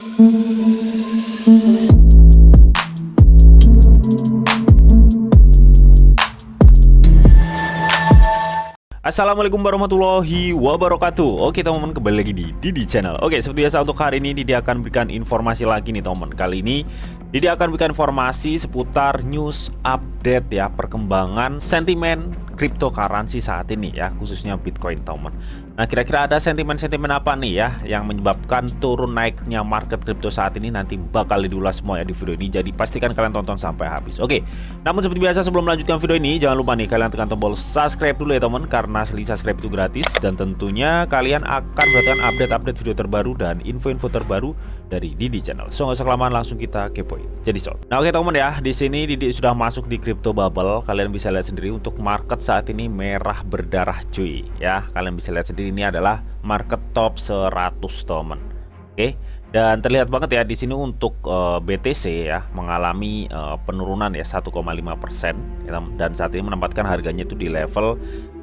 Assalamualaikum warahmatullahi wabarakatuh. Oke teman-teman, kembali lagi di Didi Channel. Oke, seperti biasa untuk hari ini Didi akan berikan informasi lagi nih teman-teman. Kali ini Didi akan berikan informasi seputar news update ya, perkembangan sentimen cryptocurrency saat ini ya, khususnya Bitcoin teman-teman. Nah, kira-kira ada sentimen-sentimen apa nih ya yang menyebabkan turun naiknya market crypto saat ini, nanti bakal diulas semua ya di video ini. Jadi pastikan kalian tonton sampai habis. Oke, namun seperti biasa sebelum melanjutkan video ini, jangan lupa nih kalian tekan tombol subscribe dulu ya teman, karena subscribe itu gratis dan tentunya kalian akan mendapatkan update-update video terbaru dan info-info terbaru dari Didi Channel. So nggak usah kelamaan, langsung kita kepoin. Jadi nah oke teman ya, di sini Didi sudah masuk di crypto bubble. Kalian bisa lihat sendiri untuk market saat ini merah berdarah cuy ya. Kalian bisa lihat sendiri ini adalah market top 100 teman. Oke. Dan terlihat banget ya di sini untuk BTC ya mengalami penurunan ya 1,5% ya, dan saat ini menempatkan harganya itu di level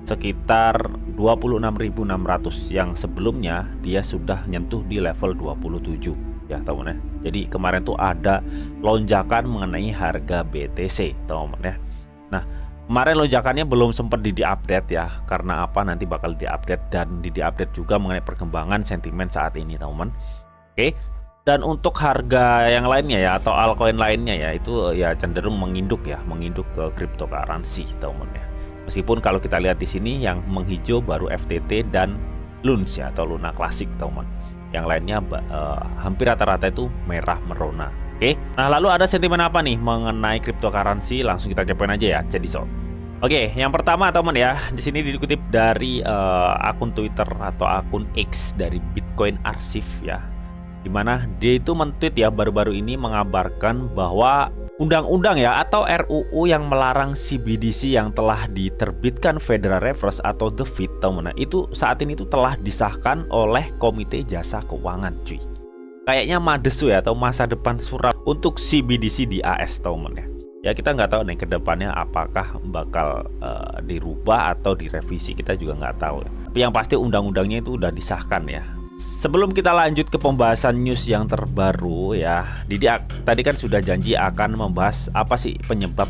sekitar 26.600 yang sebelumnya dia sudah nyentuh di level 27 ya teman ya. Jadi kemarin tuh ada lonjakan mengenai harga BTC teman ya. Nah, kemarin lonjakannya belum sempat di-update ya, karena apa nanti bakal di-update, dan di-update juga mengenai perkembangan sentimen saat ini teman. Oke. Dan untuk harga yang lainnya ya, atau altcoin lainnya ya, itu ya cenderung menginduk ke cryptocurrency teman ya. Meskipun kalau kita lihat di sini yang menghijau baru FTT dan LUNS ya, atau Luna Classic teman. Yang lainnya hampir rata-rata itu merah merona. Oke. Nah, lalu ada sentimen apa nih mengenai cryptocurrency? Langsung kita kepoin aja ya. Jadi Oke, yang pertama teman ya, di sini dikutip dari akun Twitter atau akun X dari Bitcoin Archive ya. Dimana dia itu men-tweet ya baru-baru ini mengabarkan bahwa undang-undang ya atau RUU yang melarang CBDC yang telah diterbitkan Federal Reserve atau The Fed teman, itu saat ini itu telah disahkan oleh Komite Jasa Keuangan cuy. Kayaknya madesu ya, atau masa depan suram untuk CBDC di AS teman ya. Ya kita nggak tahu nih kedepannya apakah bakal dirubah atau direvisi, kita juga nggak tahu ya. Tapi yang pasti undang-undangnya itu udah disahkan ya. Sebelum kita lanjut ke pembahasan news yang terbaru ya, Didi tadi kan sudah janji akan membahas apa sih penyebab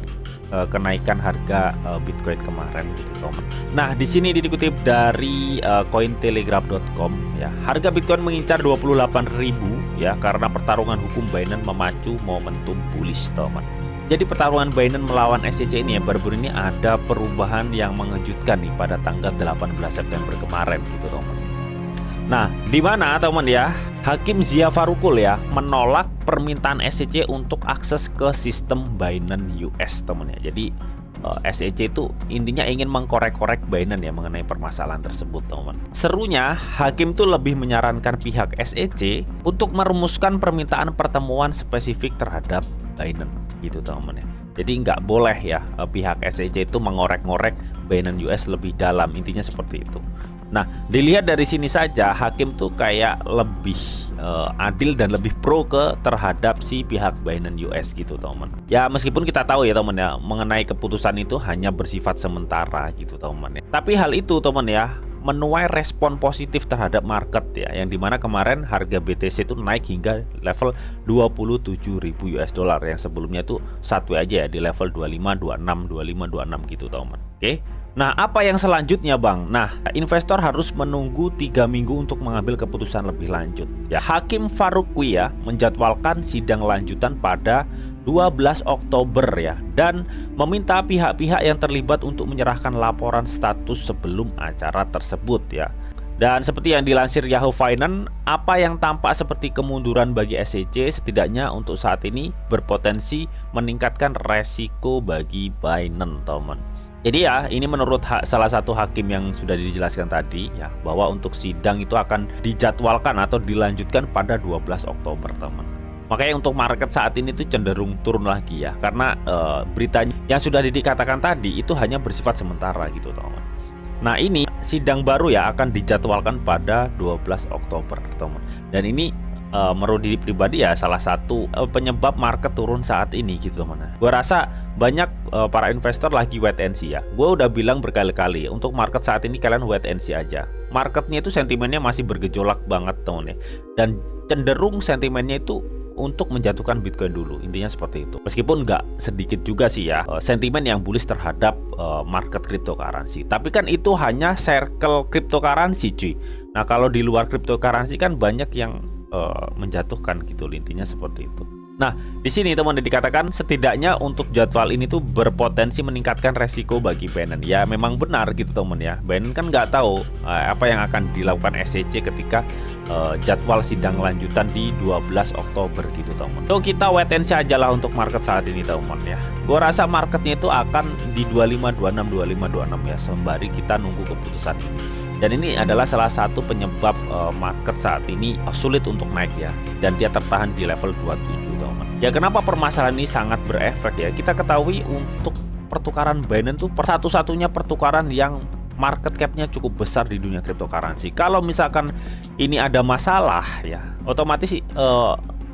kenaikan harga Bitcoin kemarin gitu teman. Nah, di sini dikutip dari cointelegraph.com ya. Harga Bitcoin mengincar 28.000 ya karena pertarungan hukum Binance memacu momentum bullish teman. Jadi pertarungan Binance melawan SEC ini ya, baru-baru ini ada perubahan yang mengejutkan nih pada tanggal 18 September kemarin gitu teman. Nah, di mana teman ya, Hakim Zia Farukul ya menolak permintaan SEC untuk akses ke sistem Binance US teman ya. Jadi SEC itu intinya ingin mengkorek-korek Binance ya mengenai permasalahan tersebut teman. Serunya, Hakim tuh lebih menyarankan pihak SEC untuk merumuskan permintaan pertemuan spesifik terhadap Binance gitu teman ya. Jadi nggak boleh ya pihak SEC itu mengorek-ngorek Binance US lebih dalam, intinya seperti itu. Nah, dilihat dari sini saja Hakim tuh kayak lebih adil dan lebih pro terhadap si pihak Binance US gitu teman. Ya meskipun kita tahu ya teman ya, mengenai keputusan itu hanya bersifat sementara gitu teman ya. Tapi hal itu teman ya menuai respon positif terhadap market ya, yang dimana kemarin harga BTC itu naik hingga level 27.000 US dollar, yang sebelumnya tuh satu aja ya di level 25, 26 gitu teman. Oke. Nah, apa yang selanjutnya Bang? Nah, investor harus menunggu 3 minggu untuk mengambil keputusan lebih lanjut. Ya, Hakim Farukwi ya menjadwalkan sidang lanjutan pada 12 Oktober ya, dan meminta pihak-pihak yang terlibat untuk menyerahkan laporan status sebelum acara tersebut ya. Dan seperti yang dilansir Yahoo Finance, apa yang tampak seperti kemunduran bagi SEC setidaknya untuk saat ini berpotensi meningkatkan resiko bagi Binance teman. Jadi ya, ini menurut salah satu hakim yang sudah dijelaskan tadi ya, bahwa untuk sidang itu akan dijadwalkan atau dilanjutkan pada 12 Oktober teman. Makanya untuk market saat ini tuh cenderung turun lagi ya, karena beritanya yang sudah dikatakan tadi itu hanya bersifat sementara gitu teman. Nah, ini sidang baru ya akan dijadwalkan pada 12 Oktober teman. Dan ini menurut diri pribadi ya salah satu penyebab market turun saat ini gitu teman. Gue rasa banyak para investor lagi wait and see ya. Gue udah bilang berkali-kali untuk market saat ini kalian wait and see aja. Marketnya itu sentimennya masih bergejolak banget teman ya, dan cenderung sentimennya itu untuk menjatuhkan Bitcoin dulu, intinya seperti itu. Meskipun nggak sedikit juga sih ya sentimen yang bullish terhadap market cryptocurrency. Tapi kan itu hanya circle cryptocurrency cuy. Nah kalau di luar cryptocurrency kan banyak yang menjatuhkan gitu, intinya seperti itu. Nah, di sini teman dikatakan setidaknya untuk jadwal ini tuh berpotensi meningkatkan resiko bagi Binance. Ya, memang benar gitu teman ya. Binance kan nggak tahu apa yang akan dilakukan SEC ketika jadwal sidang lanjutan di 12 Oktober gitu teman. So kita wait and see aja lah untuk market saat ini teman ya. Gue rasa marketnya itu akan di 2526 ya sembari kita nunggu keputusan ini. Dan ini adalah salah satu penyebab market saat ini sulit untuk naik ya, dan dia tertahan di level 27 teman. Ya kenapa permasalahan ini sangat berefek ya? Kita ketahui untuk pertukaran Binance tuh satu-satunya pertukaran yang market cap-nya cukup besar di dunia cryptocurrency. Kalau misalkan ini ada masalah ya, otomatis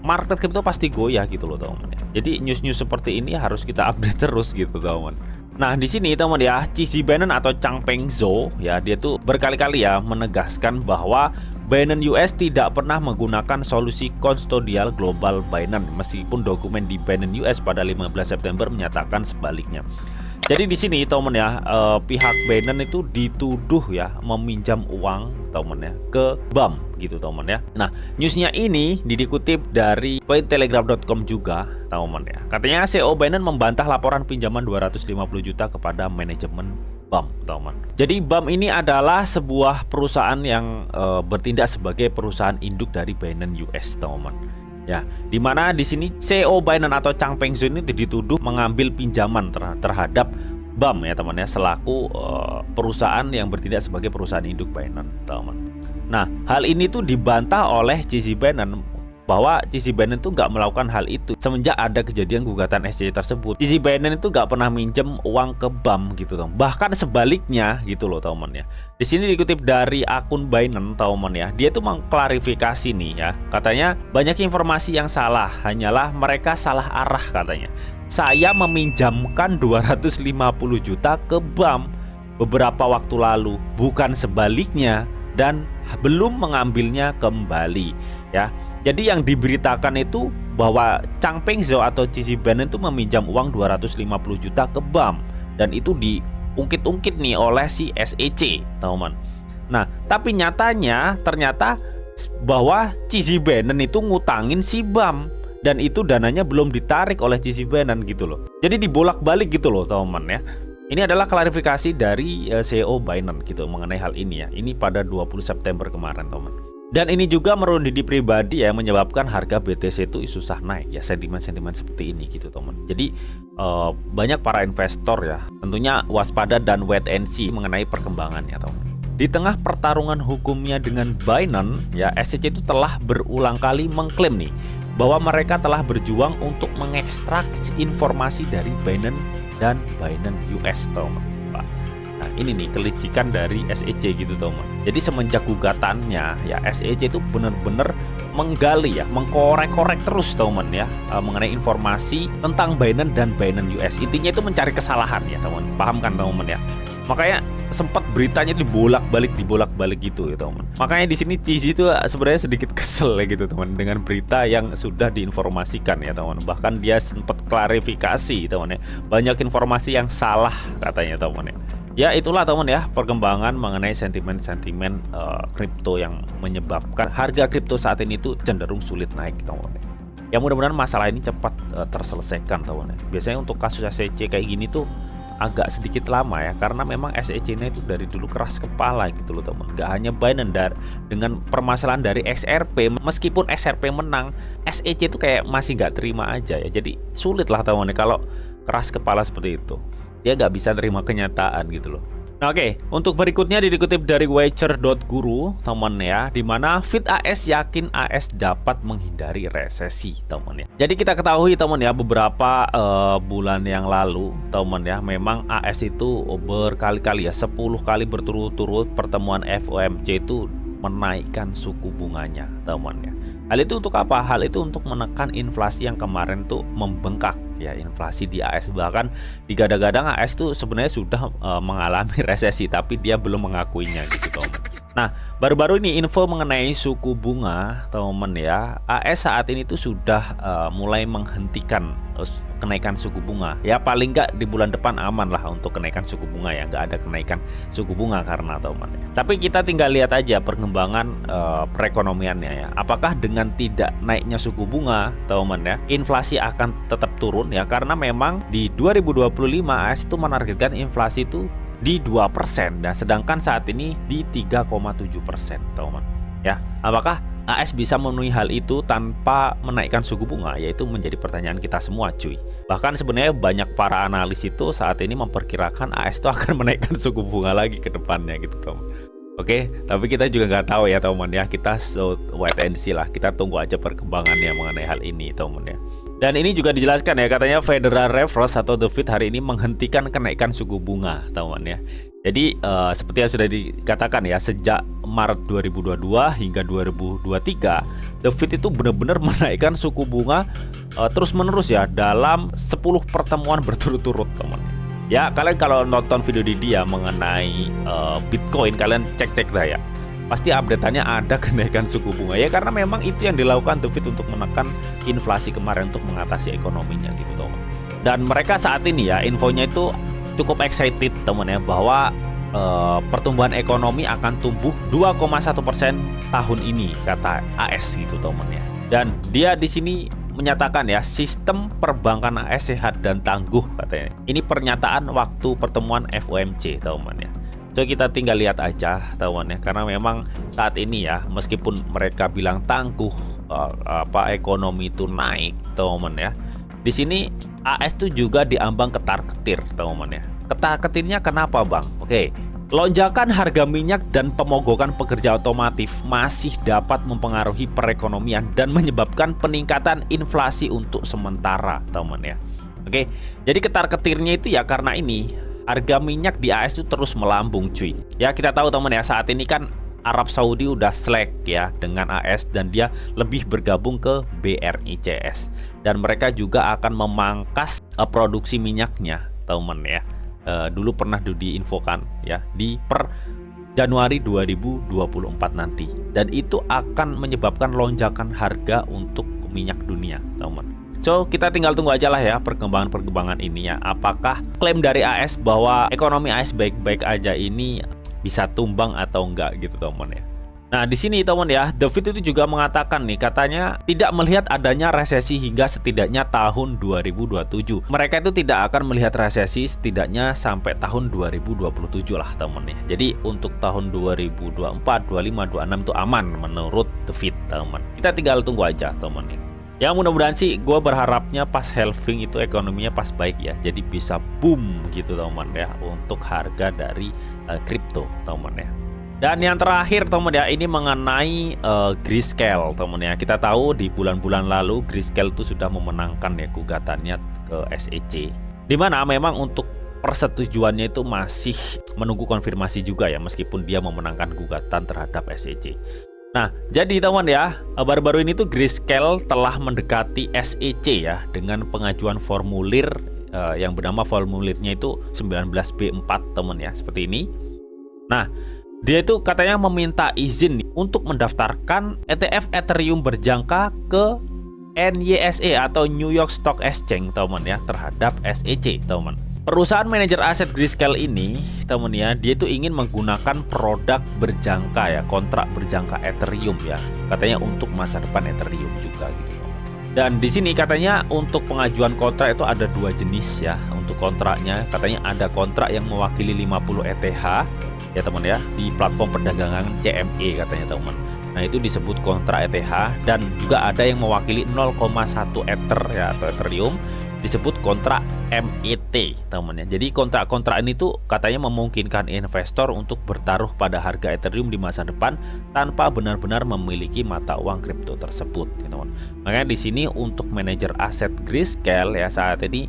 market crypto pasti goyah gitu loh teman ya. Jadi news-news seperti ini harus kita update terus gitu teman. Nah di sini teman ya, CZ Binance atau Changpeng Zhou ya, dia tuh berkali-kali ya menegaskan bahwa Binance US tidak pernah menggunakan solusi kustodial global Binance, meskipun dokumen di Binance US pada 15 September menyatakan sebaliknya. Jadi di sini teman ya, pihak Binance itu dituduh ya meminjam uang teman ya ke BAM gitu teman ya. Nah newsnya ini dikutip dari cointelegraph.com juga teman ya. Katanya CEO Binance membantah laporan pinjaman 250 juta kepada manajemen BAM teman. Jadi BAM ini adalah sebuah perusahaan yang bertindak sebagai perusahaan induk dari Binance US teman. Ya, dimana di sini CEO Binance atau Changpeng Zhou ini dituduh mengambil pinjaman terhadap BAM ya teman ya, selaku perusahaan yang bertindak sebagai perusahaan induk Binance teman. Nah, hal ini tuh dibantah oleh CZ Binance bahwa CZ Binance itu nggak melakukan hal itu semenjak ada kejadian gugatan SEC tersebut. CZ Binance itu nggak pernah minjem uang ke BAM gitu teman. Bahkan sebaliknya gitu loh teman ya. Di sini dikutip dari akun Binance teman ya. Dia tuh mengklarifikasi nih ya. Katanya banyak informasi yang salah, hanyalah mereka salah arah katanya. Saya meminjamkan 250 juta ke BAM beberapa waktu lalu, bukan sebaliknya, dan belum mengambilnya kembali ya. Jadi yang diberitakan itu bahwa Changpeng Zhou atau CZ Binance itu meminjam uang 250 juta ke BAM, dan itu diungkit-ungkit nih oleh si SEC teman. Nah tapi nyatanya ternyata bahwa CZ Binance itu ngutangin si BAM, dan itu dananya belum ditarik oleh CZ Binance gitu loh. Jadi dibolak-balik gitu loh teman ya. Ini adalah klarifikasi dari CEO Binance gitu mengenai hal ini ya. Ini pada 20 September kemarin teman. Dan ini juga menurut diri pribadi ya menyebabkan harga BTC itu susah naik ya, sentimen-sentimen seperti ini gitu teman. Jadi banyak para investor ya tentunya waspada dan wait and see mengenai perkembangannya teman. Di tengah pertarungan hukumnya dengan Binance ya, SEC itu telah berulang kali mengklaim nih bahwa mereka telah berjuang untuk mengekstrak informasi dari Binance dan Binance US teman. Nah ini nih kelicikan dari SEC gitu teman. Jadi semenjak gugatannya ya, SEC itu benar-benar menggali ya, mengkorek-korek terus teman ya mengenai informasi tentang Binance dan Binance US. Intinya itu mencari kesalahan ya teman. Paham kan teman ya? Makanya sempat beritanya dibolak-balik gitu ya teman. Makanya di sini CZ itu sebenarnya sedikit kesel ya gitu teman dengan berita yang sudah diinformasikan ya teman. Bahkan dia sempat klarifikasi teman ya. Banyak informasi yang salah katanya teman ya. Ya itulah teman ya perkembangan mengenai sentimen-sentimen kripto yang menyebabkan harga kripto saat ini tuh cenderung sulit naik teman ya. Ya mudah-mudahan masalah ini cepat terselesaikan teman ya. Biasanya untuk kasus SEC kayak gini tuh agak sedikit lama ya, karena memang SEC-nya itu dari dulu keras kepala gitu loh teman. Gak hanya Binance dengan permasalahan dari XRP, meskipun XRP menang, SEC itu kayak masih gak terima aja ya. Jadi sulit lah teman ya kalau keras kepala seperti itu. Dia nggak bisa terima kenyataan gitu loh. Nah, oke, untuk berikutnya dikutip dari Wager.guru teman ya, dimana Fit AS yakin AS dapat menghindari resesi teman ya. Jadi kita ketahui teman ya, beberapa bulan yang lalu teman ya, memang AS itu berkali-kali ya, 10 kali berturut-turut pertemuan FOMC itu menaikkan suku bunganya teman ya. Hal itu untuk apa? Hal itu untuk menekan inflasi yang kemarin tuh membengkak ya, inflasi di AS, bahkan digadang-gadang AS tuh sebenarnya sudah mengalami resesi tapi dia belum mengakuinya gitu teman. Nah, baru-baru ini info mengenai suku bunga teman ya. AS saat ini tuh sudah mulai menghentikan kenaikan suku bunga. Ya paling nggak di bulan depan aman lah untuk kenaikan suku bunga ya, nggak ada kenaikan suku bunga karena teman ya. Tapi kita tinggal lihat aja perkembangan perekonomiannya ya. Apakah dengan tidak naiknya suku bunga teman ya, inflasi akan tetap turun ya, karena memang di 2025 AS itu menargetkan inflasi itu di 2%, dan sedangkan saat ini di 3,7% teman ya. Apakah AS bisa memenuhi hal itu tanpa menaikkan suku bunga? Yaitu menjadi pertanyaan kita semua cuy. Bahkan sebenarnya banyak para analis itu saat ini memperkirakan AS itu akan menaikkan suku bunga lagi ke depannya gitu teman. Oke, tapi kita juga nggak tahu ya teman ya. Kita so wait and see lah, kita tunggu aja perkembangannya mengenai hal ini teman ya. Dan ini juga dijelaskan ya, katanya Federal Reserve atau The Fed hari ini menghentikan kenaikan suku bunga teman ya. Jadi seperti yang sudah dikatakan ya, sejak Maret 2022 hingga 2023 The Fed itu benar-benar menaikkan suku bunga terus-menerus ya, dalam 10 pertemuan berturut-turut teman. Ya kalian kalau nonton video di dia mengenai Bitcoin, kalian cek-cek dah ya, pasti update-annya ada kenaikan suku bunga ya, karena memang itu yang dilakukan The Fed untuk menekan inflasi kemarin, untuk mengatasi ekonominya gitu teman. Dan mereka saat ini ya, infonya itu cukup excited teman ya, bahwa pertumbuhan ekonomi akan tumbuh 2,1% tahun ini kata AS gitu teman ya. Dan dia di sini menyatakan ya, sistem perbankan AS sehat dan tangguh katanya. Ini pernyataan waktu pertemuan FOMC teman ya. So kita tinggal lihat aja teman ya, karena memang saat ini ya, meskipun mereka bilang tangguh ekonomi itu naik teman ya, di sini AS itu juga diambang ketar-ketir teman ya. Ketar-ketirnya kenapa bang? Oke, lonjakan harga minyak dan pemogokan pekerja otomotif masih dapat mempengaruhi perekonomian dan menyebabkan peningkatan inflasi untuk sementara teman ya. Oke, jadi ketar-ketirnya itu ya karena ini harga minyak di AS itu terus melambung cuy. Ya kita tahu teman ya, saat ini kan Arab Saudi udah slack ya dengan AS, dan dia lebih bergabung ke BRICS, dan mereka juga akan memangkas produksi minyaknya teman ya. Dulu pernah diinfokan ya di per Januari 2024 nanti, dan itu akan menyebabkan lonjakan harga untuk minyak dunia teman. So kita tinggal tunggu aja lah ya perkembangan ini ya, apakah klaim dari AS bahwa ekonomi AS baik-baik aja ini bisa tumbang atau enggak gitu teman ya. Nah di sini teman ya, The Fed itu juga mengatakan nih, katanya tidak melihat adanya resesi hingga setidaknya tahun 2027. Mereka itu tidak akan melihat resesi setidaknya sampai tahun 2027 lah teman ya. Jadi untuk tahun 2024, 25, 26 itu aman menurut The Fed teman. Kita tinggal tunggu aja teman ya. Ya mudah-mudahan sih, gue berharapnya pas halving itu ekonominya pas baik ya, jadi bisa boom gitu teman ya untuk harga dari kripto teman ya. Dan yang terakhir teman ya, ini mengenai Grayscale teman ya. Kita tahu di bulan-bulan lalu Grayscale itu sudah memenangkan ya gugatannya ke SEC, dimana memang untuk persetujuannya itu masih menunggu konfirmasi juga ya, meskipun dia memenangkan gugatan terhadap SEC. Nah, jadi teman ya, baru-baru ini tuh Grayscale telah mendekati SEC ya dengan pengajuan formulir yang bernama formulirnya itu 19B4 teman ya, seperti ini. Nah, dia itu katanya meminta izin untuk mendaftarkan ETF Ethereum berjangka ke NYSE atau New York Stock Exchange teman ya, terhadap SEC teman. Perusahaan manajer aset Grayscale ini teman ya, dia itu ingin menggunakan produk berjangka ya, kontrak berjangka Ethereum ya, katanya untuk masa depan Ethereum juga gitu. Dan di sini katanya untuk pengajuan kontrak itu ada dua jenis ya untuk kontraknya. Katanya ada kontrak yang mewakili 50 ETH ya teman ya, di platform perdagangan CME katanya teman. Nah itu disebut kontrak ETH, dan juga ada yang mewakili 0,1 Ether ya atau Ethereum, disebut kontrak MET teman ya. Jadi kontrak-kontrak ini tuh katanya memungkinkan investor untuk bertaruh pada harga Ethereum di masa depan tanpa benar-benar memiliki mata uang kripto tersebut teman. Makanya di sini untuk manajer aset Grayscale ya saat ini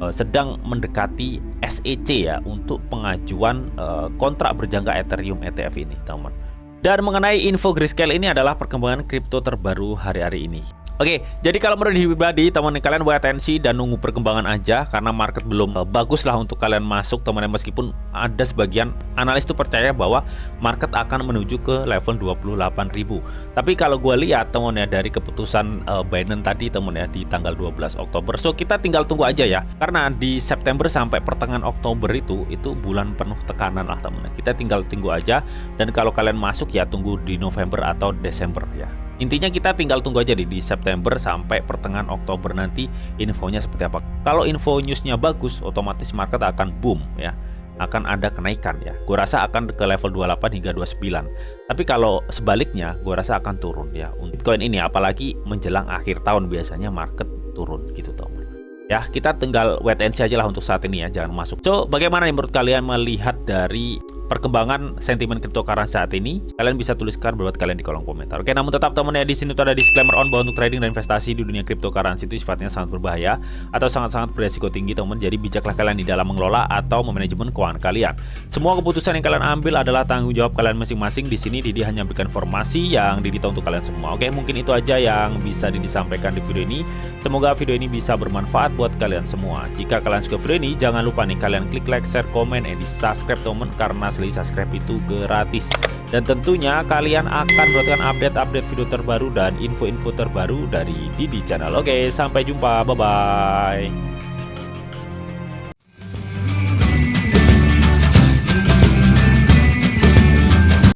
sedang mendekati SEC ya untuk pengajuan kontrak berjangka Ethereum ETF ini teman. Dan mengenai info Grayscale ini adalah perkembangan kripto terbaru hari-hari ini. Oke, jadi kalau menurut pribadi teman kalian wait and see dan nunggu perkembangan aja karena market belum bagus lah untuk kalian masuk teman, meskipun ada sebagian analis itu percaya bahwa market akan menuju ke level 28.000. Tapi kalau gue lihat teman ya dari keputusan Binance tadi teman ya di tanggal 12 Oktober. So kita tinggal tunggu aja ya. Karena di September sampai pertengahan Oktober itu bulan penuh tekanan lah teman. Kita tinggal tunggu aja, dan kalau kalian masuk ya tunggu di November atau Desember ya. Intinya kita tinggal tunggu aja di September sampai pertengahan Oktober nanti infonya seperti apa. Kalau info newsnya bagus, otomatis market akan boom ya. Akan ada kenaikan ya. Gue rasa akan ke level 28 hingga 29. Tapi kalau sebaliknya, gue rasa akan turun ya. Untuk Bitcoin ini apalagi menjelang akhir tahun biasanya market turun gitu teman. Ya, kita tinggal wait and see aja lah untuk saat ini ya, jangan masuk. So, bagaimana nih menurut kalian melihat dari perkembangan sentimen cryptocurrency saat ini? Kalian bisa tuliskan pendapat kalian di kolom komentar. Oke, namun tetap teman ya, di sini tuh ada disclaimer on bahwa untuk trading dan investasi di dunia cryptocurrency itu sifatnya sangat berbahaya atau sangat-sangat beresiko tinggi teman. Jadi bijaklah kalian di dalam mengelola atau memanajemen keuangan kalian. Semua keputusan yang kalian ambil adalah tanggung jawab kalian masing-masing. Di sini Didi hanya berikan informasi yang Didi tahu untuk kalian semua. Oke, mungkin itu aja yang bisa Didi sampaikan di video ini. Semoga video ini bisa bermanfaat buat kalian semua. Jika kalian suka video ini, jangan lupa nih kalian klik like, share, komen, and di subscribe teman, karena subscribe itu gratis. Dan tentunya kalian akan mendapatkan update-update video terbaru dan info-info terbaru dari Didi Channel. Oke, sampai jumpa, bye bye.